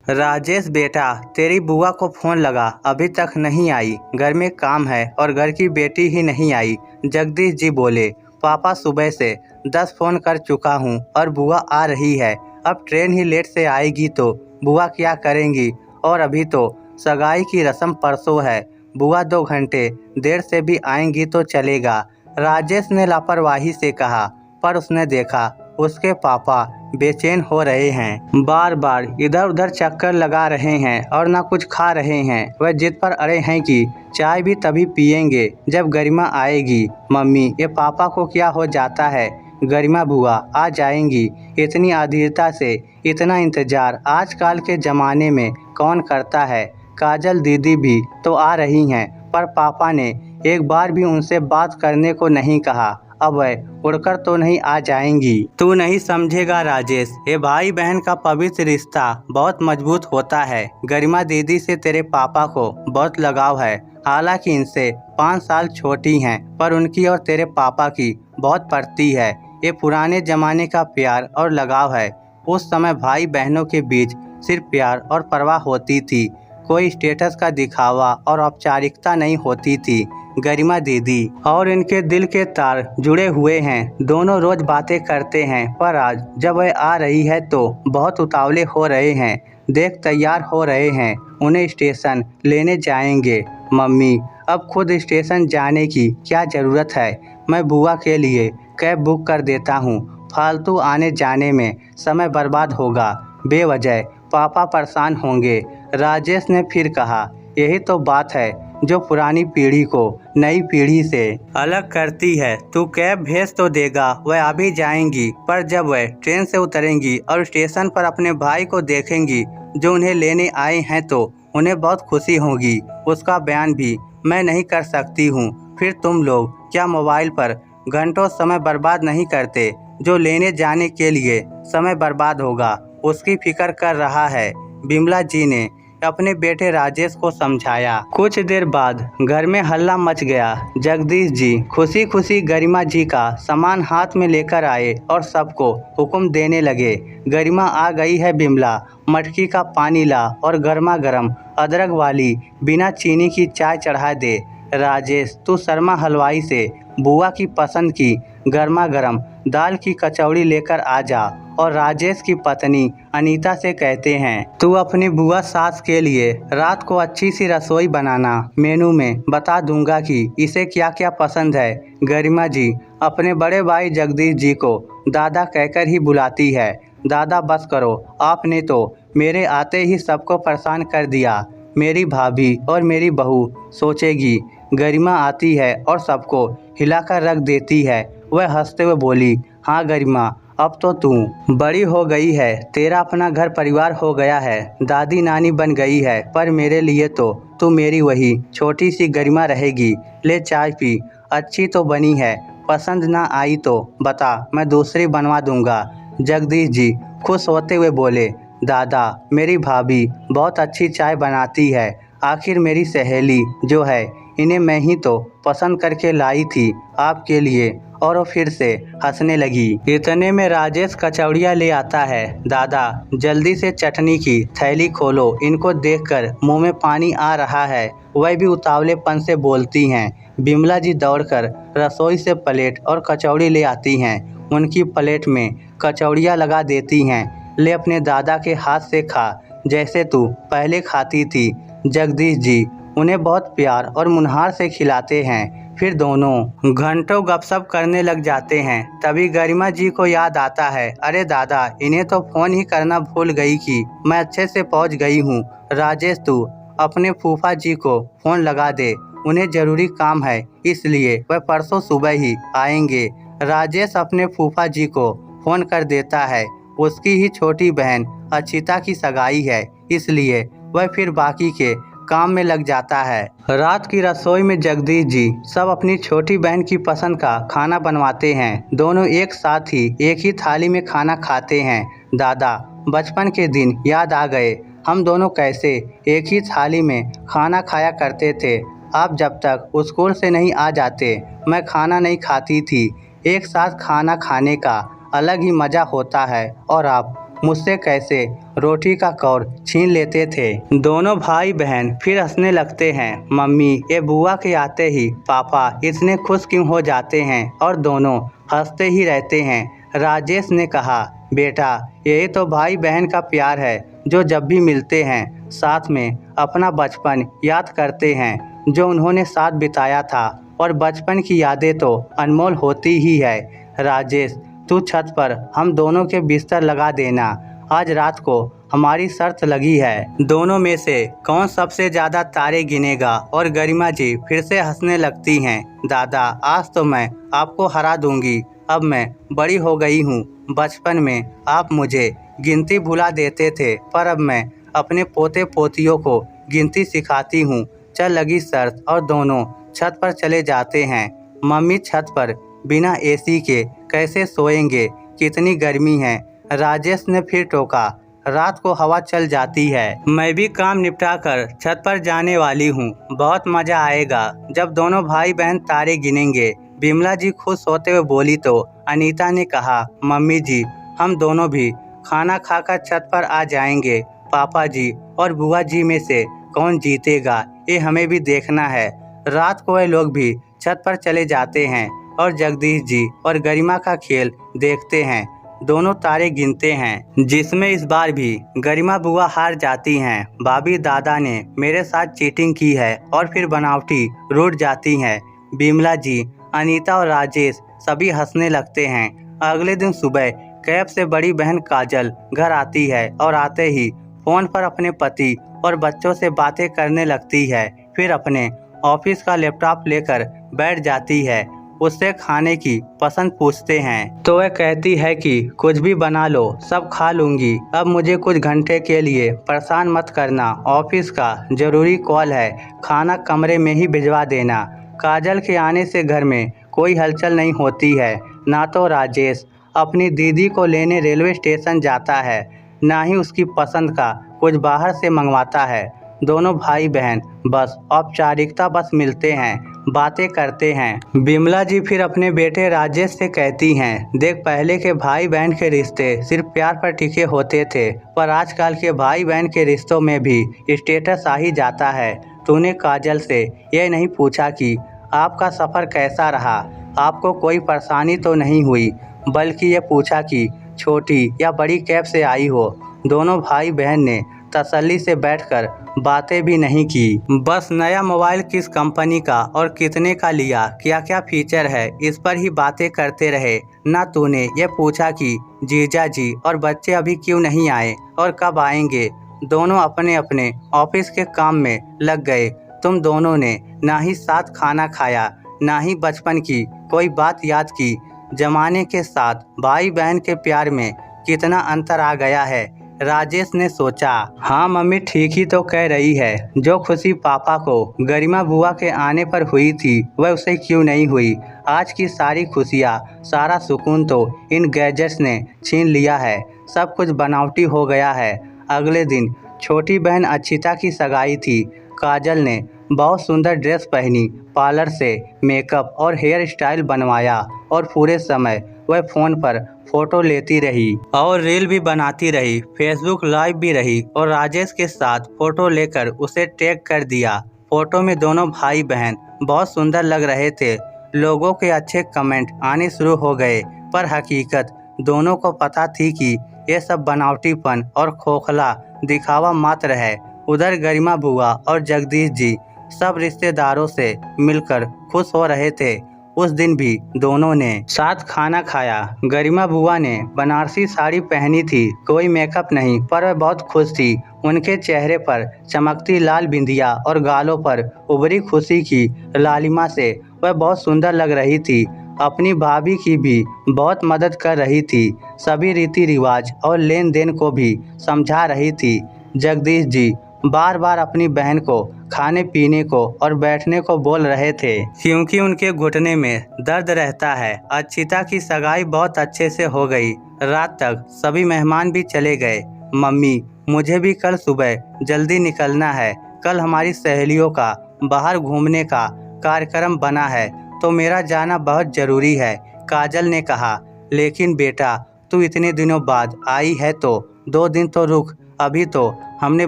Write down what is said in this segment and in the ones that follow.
राजेश बेटा, तेरी बुआ को फोन लगा, अभी तक नहीं आई। घर में काम है और घर की बेटी ही नहीं आई। जगदीश जी बोले, पापा सुबह से 10 फोन कर चुका हूँ और बुआ आ रही है। अब ट्रेन ही लेट से आएगी तो बुआ क्या करेंगी। और अभी तो सगाई की रस्म परसों है। बुआ 2 घंटे देर से भी आएंगी तो चलेगा। राजेश ने लापरवाही से कहा, पर उसने देखा उसके पापा बेचैन हो रहे हैं। बार बार इधर उधर चक्कर लगा रहे हैं और ना कुछ खा रहे हैं। वह जिद पर अड़े हैं कि चाय भी तभी पियेंगे जब गरिमा आएगी। मम्मी, ये पापा को क्या हो जाता है। गरिमा बुआ आ जाएंगी। इतनी अधीरता से इतना इंतजार आजकल के ज़माने में कौन करता है। काजल दीदी भी तो आ रही हैं, पर पापा ने एक बार भी उनसे बात करने को नहीं कहा। अब वह उड़कर तो नहीं आ जाएंगी। तू नहीं समझेगा राजेश, ये भाई बहन का पवित्र रिश्ता बहुत मजबूत होता है। गरिमा दीदी से तेरे पापा को बहुत लगाव है। हालांकि इनसे 5 साल छोटी हैं, पर उनकी और तेरे पापा की बहुत पड़ती है। ये पुराने जमाने का प्यार और लगाव है। उस समय भाई बहनों के बीच सिर्फ प्यार और परवाह होती थी। कोई स्टेटस का दिखावा और औपचारिकता नहीं होती थी। गरिमा दीदी और इनके दिल के तार जुड़े हुए हैं। दोनों रोज बातें करते हैं, पर आज जब वह आ रही है तो बहुत उतावले हो रहे हैं। देख तैयार हो रहे हैं, उन्हें स्टेशन लेने जाएंगे। मम्मी, अब खुद स्टेशन जाने की क्या ज़रूरत है। मैं बुआ के लिए कैब बुक कर देता हूँ। फालतू आने जाने में समय बर्बाद होगा। बेवजह पापा परेशान होंगे। राजेश ने फिर कहा, यही तो बात है जो पुरानी पीढ़ी को नई पीढ़ी से अलग करती है। तू कैब भेज तो देगा, वह अभी जाएंगी, पर जब वह ट्रेन से उतरेंगी और स्टेशन पर अपने भाई को देखेंगी जो उन्हें लेने आए हैं तो उन्हें बहुत खुशी होगी। उसका बयान भी मैं नहीं कर सकती हूँ। फिर तुम लोग क्या मोबाइल पर घंटों समय बर्बाद नहीं करते। जो लेने जाने के लिए समय बर्बाद होगा उसकी फिक्र कर रहा है। बिमला जी ने अपने बेटे राजेश को समझाया। कुछ देर बाद घर में हल्ला मच गया। जगदीश जी खुशी खुशी गरिमा जी का सामान हाथ में लेकर आए और सबको हुक्म देने लगे। गरिमा आ गई है बिमला, मटकी का पानी ला और गर्मा गर्म अदरक वाली बिना चीनी की चाय चढ़ा दे। राजेश, तू शर्मा हलवाई से बुआ की पसंद की गर्मा गर्म दाल की कचौड़ी लेकर आ जा। और राजेश की पत्नी अनीता से कहते हैं, तू अपनी बुआ सास के लिए रात को अच्छी सी रसोई बनाना। मेनू में बता दूंगा कि इसे क्या क्या पसंद है। गरिमा जी अपने बड़े भाई जगदीश जी को दादा कहकर ही बुलाती है। दादा बस करो, आपने तो मेरे आते ही सबको परेशान कर दिया। मेरी भाभी और मेरी बहू सोचेगी गरिमा आती है और सबको हिलाकर रख देती है। वह हंसते हुए बोली, हाँ गरिमा, अब तो तू बड़ी हो गई है, तेरा अपना घर परिवार हो गया है, दादी नानी बन गई है, पर मेरे लिए तो तू मेरी वही छोटी सी गरिमा रहेगी। ले चाय पी, अच्छी तो बनी है, पसंद ना आई तो बता, मैं दूसरी बनवा दूंगा। जगदीश जी खुश होते हुए बोले, दादा मेरी भाभी बहुत अच्छी चाय बनाती है। आखिर मेरी सहेली जो है, इन्हें मैं ही तो पसंद करके लाई थी आपके लिए। और वो फिर से हंसने लगी। इतने में राजेश कचौड़ियाँ ले आता है। दादा जल्दी से चटनी की थैली खोलो, इनको देखकर मुंह में पानी आ रहा है। वह भी उतावलेपन से बोलती हैं। बिमला जी दौड़कर रसोई से प्लेट और कचौड़ी ले आती हैं। उनकी प्लेट में कचौड़ियाँ लगा देती हैं। ले अपने दादा के हाथ से खा, जैसे तू पहले खाती थी। जगदीश जी उन्हें बहुत प्यार और मुनहार से खिलाते हैं। फिर दोनों घंटों गपशप करने लग जाते हैं। तभी गरिमा जी को याद आता है, अरे दादा, इन्हें तो फ़ोन ही करना भूल गई कि मैं अच्छे से पहुंच गई हूँ। राजेश, तू अपने फूफा जी को फ़ोन लगा दे, उन्हें ज़रूरी काम है, इसलिए वह परसों सुबह ही आएंगे। राजेश अपने फूफा जी को फ़ोन कर देता है। उसकी ही छोटी बहन अचिता की सगाई है, इसलिए वह फिर बाकी के काम में लग जाता है। रात की रसोई में जगदीश जी सब अपनी छोटी बहन की पसंद का खाना बनवाते हैं। दोनों एक साथ ही एक ही थाली में खाना खाते हैं। दादा, बचपन के दिन याद आ गए। हम दोनों कैसे एक ही थाली में खाना खाया करते थे। आप जब तक स्कूल से नहीं आ जाते मैं खाना नहीं खाती थी। एक साथ खाना खाने का अलग ही मज़ा होता है और आप मुझसे कैसे रोटी का कौर छीन लेते थे। दोनों भाई बहन फिर हंसने लगते हैं। मम्मी ये बुआ के आते ही पापा इतने खुश क्यों हो जाते हैं और दोनों हंसते ही रहते हैं। राजेश ने कहा, बेटा यही तो भाई बहन का प्यार है, जो जब भी मिलते हैं साथ में अपना बचपन याद करते हैं जो उन्होंने साथ बिताया था। और बचपन की यादें तो अनमोल होती ही है। राजेश तू छत पर हम दोनों के बिस्तर लगा देना, आज रात को हमारी शर्त लगी है। दोनों में से कौन सबसे ज्यादा तारे गिनेगा। और गरिमा जी फिर से हंसने लगती हैं। दादा आज तो मैं आपको हरा दूंगी, अब मैं बड़ी हो गई हूँ। बचपन में आप मुझे गिनती भुला देते थे, पर अब मैं अपने पोते पोतियों को गिनती सिखाती हूँ। चल लगी शर्त और दोनों छत पर चले जाते हैं। मम्मी छत पर बिना एसी के कैसे सोएंगे, कितनी गर्मी है। राजेश ने फिर टोका, रात को हवा चल जाती है। मैं भी काम निपटा कर छत पर जाने वाली हूँ, बहुत मजा आएगा जब दोनों भाई बहन तारे गिनेंगे। बिमला जी खुश होते हुए बोली तो अनीता ने कहा, मम्मी जी हम दोनों भी खाना खाकर छत पर आ जाएंगे। पापा जी और बुआ जी में से कौन जीतेगा ये हमें भी देखना है। रात को वे लोग भी छत पर चले जाते हैं और जगदीश जी और गरिमा का खेल देखते हैं। दोनों तारे गिनते हैं, जिसमें इस बार भी गरिमा बुआ हार जाती हैं। भाभी दादा ने मेरे साथ चीटिंग की है और फिर बनावटी रूठ जाती हैं। बिमला जी, अनीता और राजेश सभी हंसने लगते हैं। अगले दिन सुबह कैब से बड़ी बहन काजल घर आती है और आते ही फोन पर अपने पति और बच्चों से बातें करने लगती है। फिर अपने ऑफिस का लैपटॉप लेकर बैठ जाती है। उससे खाने की पसंद पूछते हैं तो वह कहती है कि कुछ भी बना लो, सब खा लूंगी। अब मुझे कुछ घंटे के लिए परेशान मत करना, ऑफिस का जरूरी कॉल है, खाना कमरे में ही भिजवा देना। काजल के आने से घर में कोई हलचल नहीं होती है। ना तो राजेश अपनी दीदी को लेने रेलवे स्टेशन जाता है, ना ही उसकी पसंद का कुछ बाहर से मंगवाता है। दोनों भाई बहन बस औपचारिकता बस मिलते हैं, बातें करते हैं। बिमला जी फिर अपने बेटे राजेश से कहती हैं, देख पहले के भाई बहन के रिश्ते सिर्फ प्यार पर टिके होते थे, पर आजकल के भाई बहन के रिश्तों में भी स्टेटस आ ही जाता है। तूने काजल से यह नहीं पूछा कि आपका सफ़र कैसा रहा, आपको कोई परेशानी तो नहीं हुई, बल्कि ये पूछा कि छोटी या बड़ी कैब से आई हो। दोनों भाई बहन ने तसल्ली से बैठकर बातें भी नहीं की, बस नया मोबाइल किस कंपनी का और कितने का लिया, क्या क्या फीचर है, इस पर ही बातें करते रहे। ना तूने ये पूछा कि जीजा जी और बच्चे अभी क्यों नहीं आए और कब आएंगे। दोनों अपने अपने ऑफिस के काम में लग गए। तुम दोनों ने ना ही साथ खाना खाया, ना ही बचपन की कोई बात याद की। जमाने के साथ भाई बहन के प्यार में कितना अंतर आ गया है। राजेश ने सोचा, हाँ मम्मी ठीक ही तो कह रही है। जो खुशी पापा को गरिमा बुआ के आने पर हुई थी, वह उसे क्यों नहीं हुई। आज की सारी खुशियाँ, सारा सुकून तो इन गैजेट्स ने छीन लिया है। सब कुछ बनावटी हो गया है। अगले दिन छोटी बहन अक्षिता की सगाई थी। काजल ने बहुत सुंदर ड्रेस पहनी, पार्लर से मेकअप और हेयर स्टाइल बनवाया और पूरे समय वह फ़ोन पर फोटो लेती रही और रील भी बनाती रही, फेसबुक लाइव भी रही और राजेश के साथ फोटो लेकर उसे टैग कर दिया। फोटो में दोनों भाई बहन बहुत सुंदर लग रहे थे। लोगों के अच्छे कमेंट आने शुरू हो गए, पर हकीकत दोनों को पता थी कि ये सब बनावटीपन और खोखला दिखावा मात्र है। उधर गरिमा बुआ और जगदीश जी सब रिश्तेदारों से मिलकर खुश हो रहे थे। उस दिन भी दोनों ने साथ खाना खाया। गरिमा बुआ ने बनारसी साड़ी पहनी थी, कोई मेकअप नहीं, पर वह बहुत खुश थी। उनके चेहरे पर चमकती लाल बिंदिया और गालों पर उभरी खुशी की लालिमा से वह बहुत सुंदर लग रही थी। अपनी भाभी की भी बहुत मदद कर रही थी, सभी रीति रिवाज और लेन देन को भी समझा रही थी। जगदीश जी बार बार अपनी बहन को खाने पीने को और बैठने को बोल रहे थे, क्योंकि उनके घुटने में दर्द रहता है। अक्षिता की सगाई बहुत अच्छे से हो गई। रात तक सभी मेहमान भी चले गए। मम्मी मुझे भी कल सुबह जल्दी निकलना है, कल हमारी सहेलियों का बाहर घूमने का कार्यक्रम बना है, तो मेरा जाना बहुत जरूरी है। काजल ने कहा, लेकिन बेटा तू इतने दिनों बाद आई है तो 2 दिन तो रुक, अभी तो हमने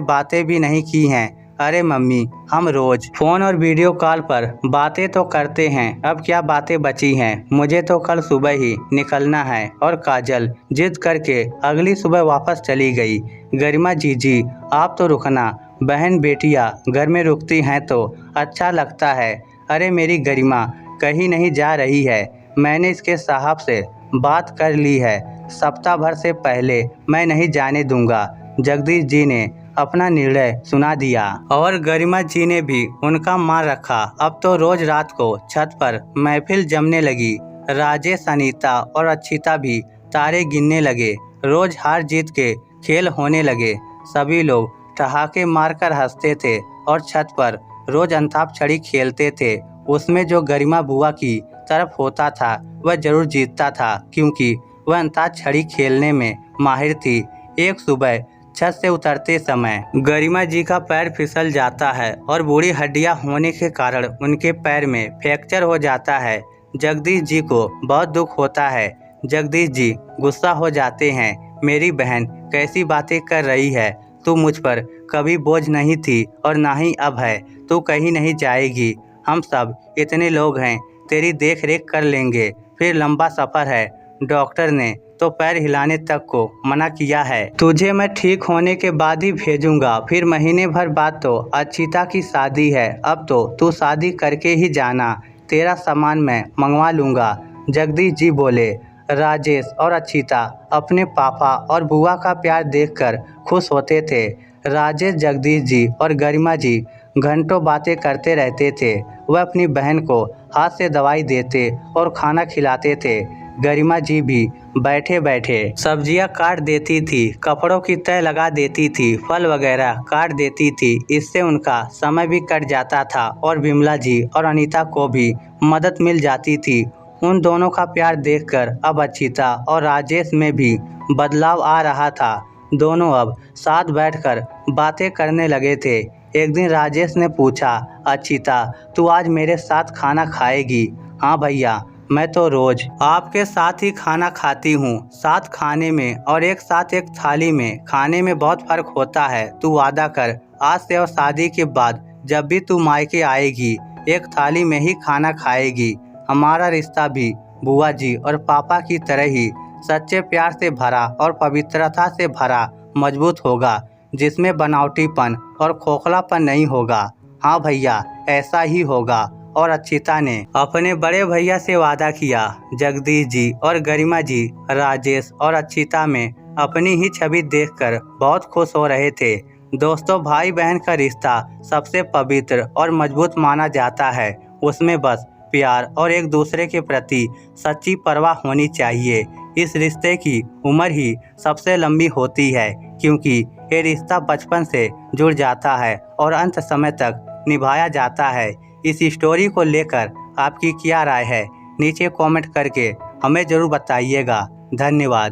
बातें भी नहीं की हैं। अरे मम्मी, हम रोज फ़ोन और वीडियो कॉल पर बातें तो करते हैं, अब क्या बातें बची हैं। मुझे तो कल सुबह ही निकलना है। और काजल जिद करके अगली सुबह वापस चली गई। गरिमा जीजी, आप तो रुकना, बहन बेटियां घर में रुकती हैं तो अच्छा लगता है। अरे मेरी गरिमा कहीं नहीं जा रही है, मैंने इसके साहब से बात कर ली है, सप्ताह भर से पहले मैं नहीं जाने दूंगा। जगदीश जी ने अपना निर्णय सुना दिया और गरिमा जी ने भी उनका मान रखा। अब तो रोज रात को छत पर महफिल जमने लगी। राजेश, अनीता और अक्षिता भी तारे गिनने लगे। रोज हार जीत के खेल होने लगे। सभी लोग ठहाके मारकर हंसते थे और छत पर रोज अंताक्षरी खेलते थे। उसमें जो गरिमा बुआ की तरफ होता था वह जरूर जीतता था, क्योंकि वह अंताक्षरी खेलने में माहिर थी। एक सुबह छत से उतरते समय गरिमा जी का पैर फिसल जाता है और बूढ़ी हड्डियां होने के कारण उनके पैर में फ्रैक्चर हो जाता है। जगदीश जी को बहुत दुख होता है। जगदीश जी गुस्सा हो जाते हैं। मेरी बहन कैसी बातें कर रही है, तू मुझ पर कभी बोझ नहीं थी और ना ही अब है। तू कहीं नहीं जाएगी, हम सब इतने लोग हैं, तेरी देख रेख कर लेंगे। फिर लंबा सफ़र है, डॉक्टर ने तो पैर हिलाने तक को मना किया है। तुझे मैं ठीक होने के बाद ही भेजूंगा। फिर महीने भर बाद तो अक्षिता की शादी है। अब तो तू शादी करके ही जाना, तेरा सामान मैं मंगवा लूँगा। जगदीश जी बोले। राजेश और अक्षिता अपने पापा और बुआ का प्यार देखकर खुश होते थे। राजेश, जगदीश जी और गरिमा जी घंटों बातें करते रहते थे। वह अपनी बहन को हाथ से दवाई देते और खाना खिलाते थे। गरिमा जी भी बैठे बैठे सब्जियां काट देती थी, कपड़ों की तह लगा देती थी, फल वगैरह काट देती थी। इससे उनका समय भी कट जाता था और विमला जी और अनीता को भी मदद मिल जाती थी। उन दोनों का प्यार देखकर अब अक्षिता और राजेश में भी बदलाव आ रहा था। दोनों अब साथ बैठकर बातें करने लगे थे। एक दिन राजेश ने पूछा, अक्षिता तू आज मेरे साथ खाना खाएगी? हाँ भैया, मैं तो रोज आपके साथ ही खाना खाती हूँ। साथ खाने में और एक साथ एक थाली में खाने में बहुत फर्क होता है। तू वादा कर, आज से और शादी के बाद जब भी तू मायके आएगी एक थाली में ही खाना खाएगी। हमारा रिश्ता भी बुआ जी और पापा की तरह ही सच्चे प्यार से भरा और पवित्रता से भरा मजबूत होगा, जिसमें बनावटीपन और खोखलापन नहीं होगा। हाँ भैया, ऐसा ही होगा। और अक्षिता ने अपने बड़े भैया से वादा किया। जगदीश जी और गरिमा जी राजेश और अक्षिता में अपनी ही छवि देखकर बहुत खुश हो रहे थे। दोस्तों, भाई बहन का रिश्ता सबसे पवित्र और मजबूत माना जाता है। उसमें बस प्यार और एक दूसरे के प्रति सच्ची परवाह होनी चाहिए। इस रिश्ते की उम्र ही सबसे लंबी होती है, क्योंकि ये रिश्ता बचपन से जुड़ जाता है और अंत समय तक निभाया जाता है। इस स्टोरी को लेकर आपकी क्या राय है, नीचे कमेंट करके हमें ज़रूर बताइएगा। धन्यवाद।